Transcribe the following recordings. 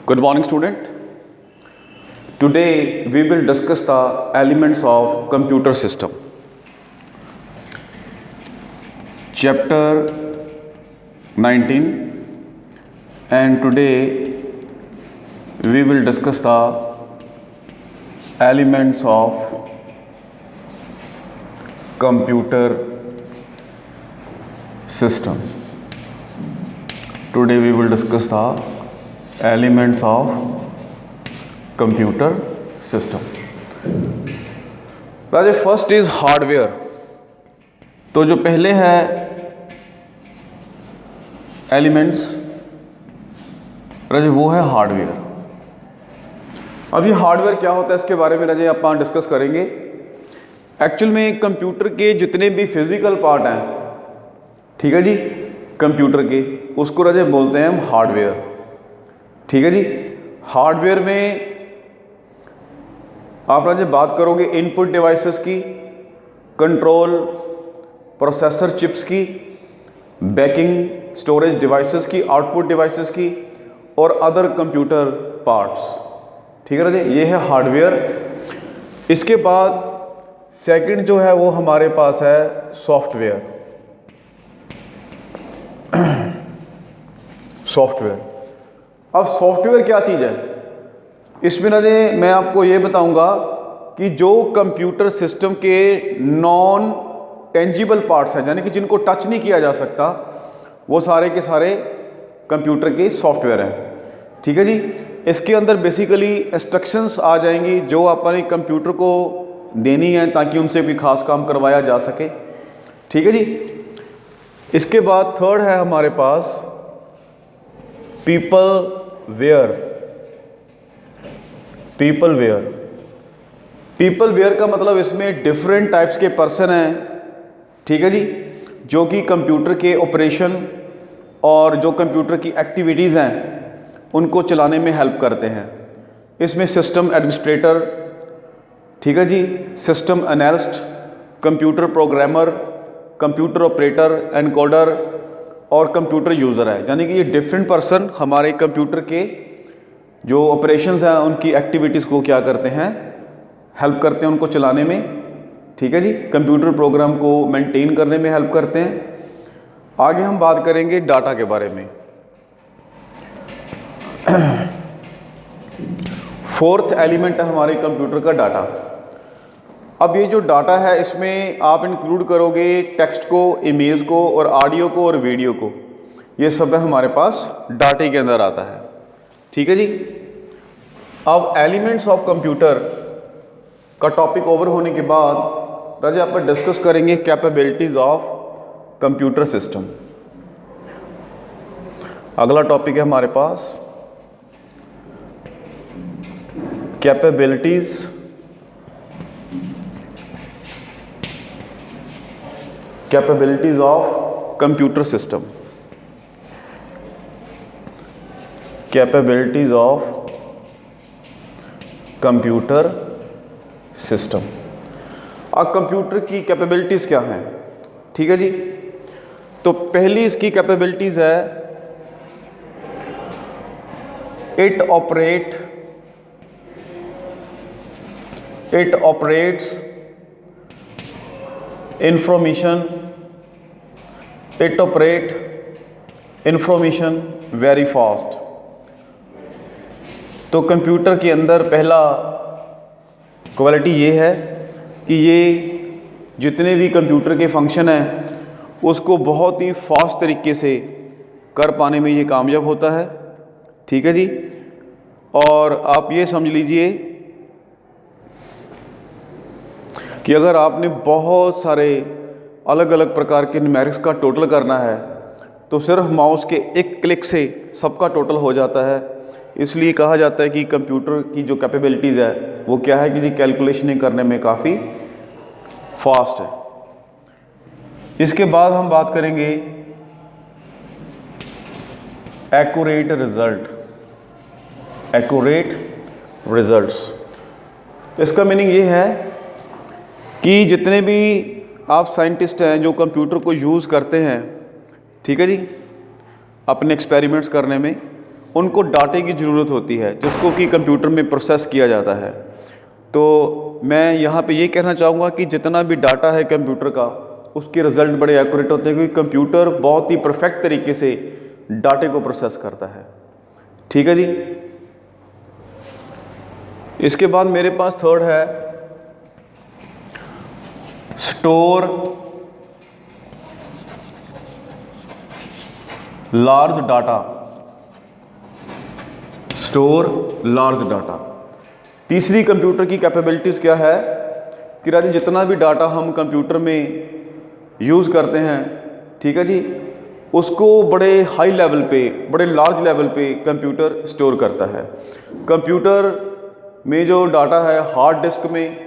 Good morning, student. Today we will discuss the elements of computer system. Chapter 19, and today we will discuss the elements of computer system. Today we will discuss the elements of computer system. Raje first is hardware. तो जो पहले है elements राजे वो है hardware. अब ये hardware क्या होता है इसके बारे में राजे आप डिस्कस करेंगे। एक्चुअल में कंप्यूटर के जितने भी फिजिकल पार्ट हैं, ठीक है जी, कंप्यूटर के, उसको राजे बोलते हैं हम हार्डवेयर। ठीक है जी। हार्डवेयर में आप राजे बात करोगे इनपुट डिवाइसेस की, कंट्रोल प्रोसेसर चिप्स की, बैकिंग स्टोरेज डिवाइसेस की, आउटपुट डिवाइसेस की और अदर कंप्यूटर पार्ट्स। ठीक है राजे, ये है हार्डवेयर। इसके बाद सेकंड जो है वो हमारे पास है सॉफ्टवेयर। सॉफ्टवेयर, अब सॉफ्टवेयर क्या चीज़ है इसमें ना जी मैं आपको ये बताऊंगा कि जो कंप्यूटर सिस्टम के नॉन टेंजिबल पार्ट्स हैं, यानी कि जिनको टच नहीं किया जा सकता, वो सारे के सारे कंप्यूटर के सॉफ्टवेयर हैं। ठीक है जी। इसके अंदर बेसिकली इंस्ट्रक्शंस आ जाएंगी जो अपने कंप्यूटर को देनी है ताकि उनसे कोई खास काम करवाया जा सके। ठीक है जी। इसके बाद थर्ड है हमारे पास पीपलवेयर। पीपलवेयर का मतलब इसमें डिफरेंट टाइप्स के पर्सन हैं, ठीक है जी, जो कि कंप्यूटर के ऑपरेशन और जो कंप्यूटर की एक्टिविटीज़ हैं उनको चलाने में हेल्प करते हैं। इसमें सिस्टम एडमिनिस्ट्रेटर, ठीक है जी, system analyst, computer programmer, computer operator, encoder और कंप्यूटर यूज़र है। यानी कि ये डिफरेंट पर्सन हमारे कंप्यूटर के जो ऑपरेशंस हैं उनकी एक्टिविटीज़ को क्या करते हैं, हेल्प करते हैं उनको चलाने में। ठीक है जी। कंप्यूटर प्रोग्राम को मेंटेन करने में हेल्प करते हैं। आगे हम बात करेंगे डाटा के बारे में। फोर्थ एलिमेंट है हमारे कंप्यूटर का डाटा। अब ये जो डाटा है इसमें आप इंक्लूड करोगे टेक्स्ट को, इमेज को और ऑडियो को और वीडियो को। ये सब है हमारे पास डाटे के अंदर आता है। ठीक है जी। अब एलिमेंट्स ऑफ कंप्यूटर का टॉपिक ओवर होने के बाद राजा आप डिस्कस करेंगे कैपेबिलिटीज ऑफ कंप्यूटर सिस्टम। अगला टॉपिक है हमारे पास capabilities of computer system. Capabilities of computer system. अब कंप्यूटर की कैपेबिलिटीज क्या हैं? ठीक है जी। तो पहली इसकी कैपेबिलिटीज है it operates information very fast. तो कंप्यूटर के अंदर पहला क्वालिटी ये है कि ये जितने भी कंप्यूटर के फंक्शन हैं उसको बहुत ही फास्ट तरीके से कर पाने में ये कामयाब होता है। ठीक है जी। और आप ये समझ लीजिए कि अगर आपने बहुत सारे अलग अलग प्रकार के न्यूमेरिक्स का टोटल करना है तो सिर्फ माउस के एक क्लिक से सबका टोटल हो जाता है। इसलिए कहा जाता है कि कंप्यूटर की जो कैपेबिलिटीज़ है वो क्या है कि जी कैलकुलेशन करने में काफ़ी फास्ट है। इसके बाद हम बात करेंगे एक्यूरेट रिजल्ट्स। इसका मीनिंग ये है कि जितने भी आप साइंटिस्ट हैं जो कंप्यूटर को यूज़ करते हैं, ठीक है जी, अपने एक्सपेरिमेंट्स करने में, उनको डाटे की ज़रूरत होती है जिसको कि कंप्यूटर में प्रोसेस किया जाता है। तो मैं यहाँ पे ये कहना चाहूँगा कि जितना भी डाटा है कंप्यूटर का, उसके रिज़ल्ट बड़े एक्यूरेट होते हैं, क्योंकि कंप्यूटर बहुत ही परफेक्ट तरीके से डाटे को प्रोसेस करता है। ठीक है जी। इसके बाद मेरे पास थर्ड है store large data. Store large data. तीसरी कंप्यूटर की कैपेबिलिटीज़ क्या है कि राजी जितना भी डाटा हम कंप्यूटर में यूज़ करते हैं, ठीक है जी, उसको बड़े हाई लेवल पे, बड़े लार्ज लेवल पे कंप्यूटर स्टोर करता है। कंप्यूटर में जो डाटा है हार्ड डिस्क में,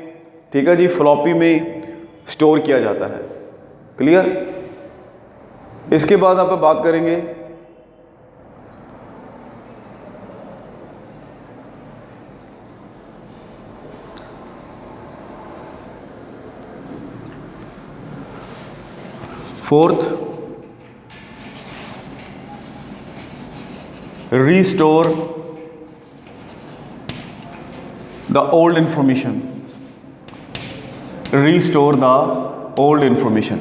ठीक है जी, फ्लॉपी में स्टोर किया जाता है। क्लियर। इसके बाद आप बात करेंगे fourth, restore the old information. Restore the old information.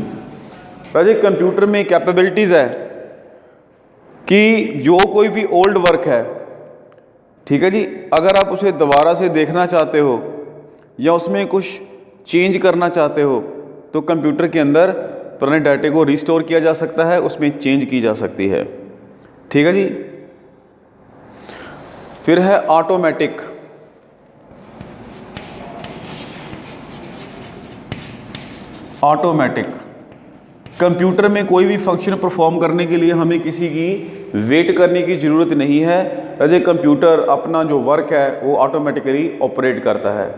Raje computer में कैपेबिलिटीज़ है कि जो कोई भी ओल्ड वर्क है, ठीक है जी, अगर आप उसे दोबारा से देखना चाहते हो या उसमें कुछ चेंज करना चाहते हो तो कंप्यूटर के अंदर पुराने डाटे को रिस्टोर किया जा सकता है, उसमें चेंज की जा सकती है। ठीक है जी। फिर है ऑटोमेटिक। ऑटोमेटिक कंप्यूटर में कोई भी फंक्शन परफॉर्म करने के लिए हमें किसी की वेट करने की ज़रूरत नहीं है। राजे कंप्यूटर अपना जो वर्क है वो ऑटोमेटिकली ऑपरेट करता है।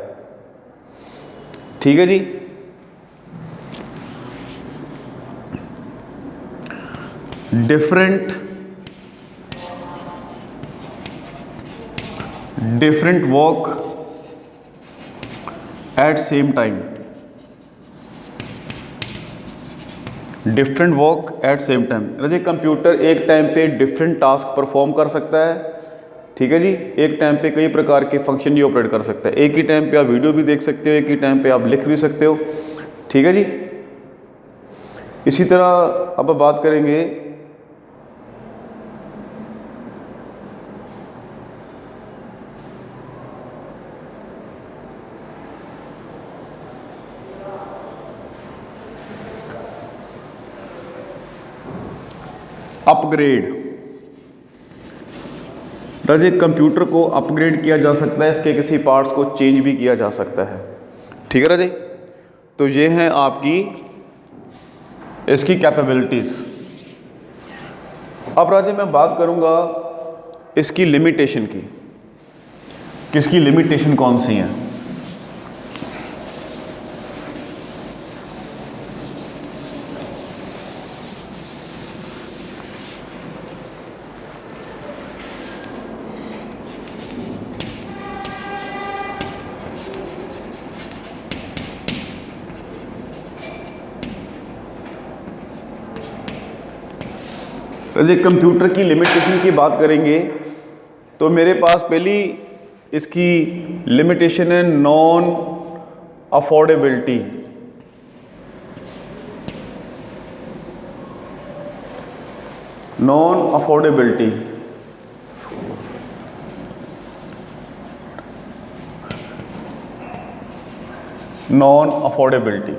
ठीक है जी। Different work at same time. Different work at same time. राजे कंप्यूटर एक टाइम पे डिफरेंट टास्क परफॉर्म कर सकता है। ठीक है जी। एक टाइम पे कई प्रकार के फंक्शन ही ऑपरेट कर सकता है। एक ही टाइम पे आप वीडियो भी देख सकते हो, एक ही टाइम पे आप लिख भी सकते हो। ठीक है जी। इसी तरह अब बात करेंगे अपग्रेड। राजे कंप्यूटर को अपग्रेड किया जा सकता है, इसके किसी पार्ट्स को चेंज भी किया जा सकता है। ठीक है राजे। तो ये हैं आपकी इसकी कैपेबिलिटीज़। अब राजे मैं बात करूंगा इसकी लिमिटेशन की, किसकी लिमिटेशन कौन सी हैं। राजे कंप्यूटर की लिमिटेशन की बात करेंगे तो मेरे पास पहली इसकी लिमिटेशन है non affordability. Non affordability. Non affordability.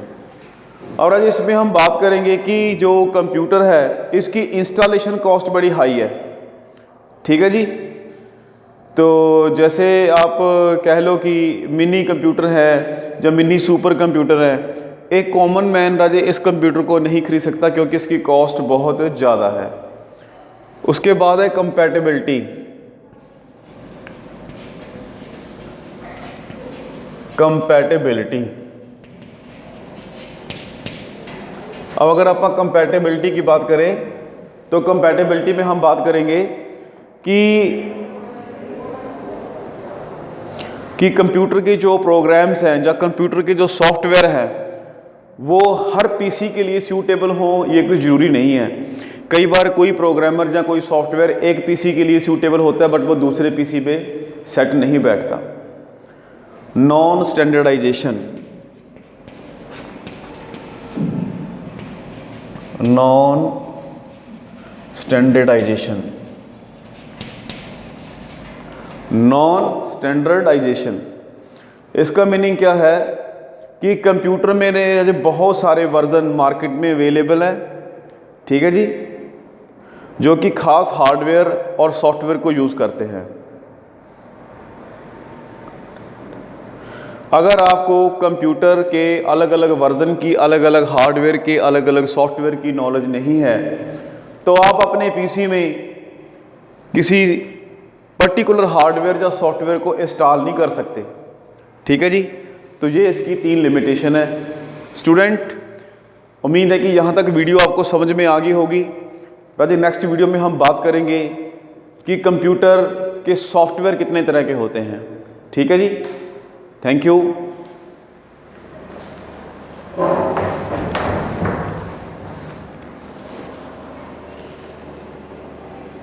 और आज इसमें हम बात करेंगे कि जो कंप्यूटर है इसकी इंस्टॉलेशन कॉस्ट बड़ी हाई है। ठीक है जी। तो जैसे आप कह लो कि मिनी कंप्यूटर है या मिनी सुपर कंप्यूटर है, एक कॉमन मैन राजे इस कंप्यूटर को नहीं खरीद सकता क्योंकि इसकी कॉस्ट बहुत ज़्यादा है। उसके बाद है कंपैटिबिलिटी। कंपैटिबिलिटी। अब अगर आप कंपैटिबिलिटी की बात करें तो कंपैटिबिलिटी में हम बात करेंगे कि कंप्यूटर के जो प्रोग्राम्स हैं या कंप्यूटर के जो सॉफ्टवेयर हैं वो हर पीसी के लिए सूटेबल हो, ये कोई ज़रूरी नहीं है। कई बार कोई प्रोग्रामर या कोई सॉफ्टवेयर एक पीसी के लिए सूटेबल होता है बट वो दूसरे पीसी पे सेट नहीं बैठता। Non standardisation, non standardisation, non standardisation इसका मीनिंग क्या है कि कंप्यूटर में बहुत सारे वर्जन मार्केट में अवेलेबल हैं, ठीक है जी, जो कि खास हार्डवेयर और सॉफ्टवेयर को यूज़ करते हैं। अगर आपको कंप्यूटर के अलग अलग वर्जन की, अलग अलग हार्डवेयर के, अलग अलग सॉफ्टवेयर की नॉलेज नहीं है तो आप अपने पीसी में किसी पर्टिकुलर हार्डवेयर या सॉफ्टवेयर को इंस्टॉल नहीं कर सकते, ठीक है जी। तो ये इसकी 3 लिमिटेशन है। स्टूडेंट, उम्मीद है कि यहाँ तक वीडियो आपको समझ में आ गई होगी। राजे नेक्स्ट वीडियो में हम बात करेंगे कि कंप्यूटर के सॉफ्टवेयर कितने तरह के होते हैं, ठीक है जी। Thank you.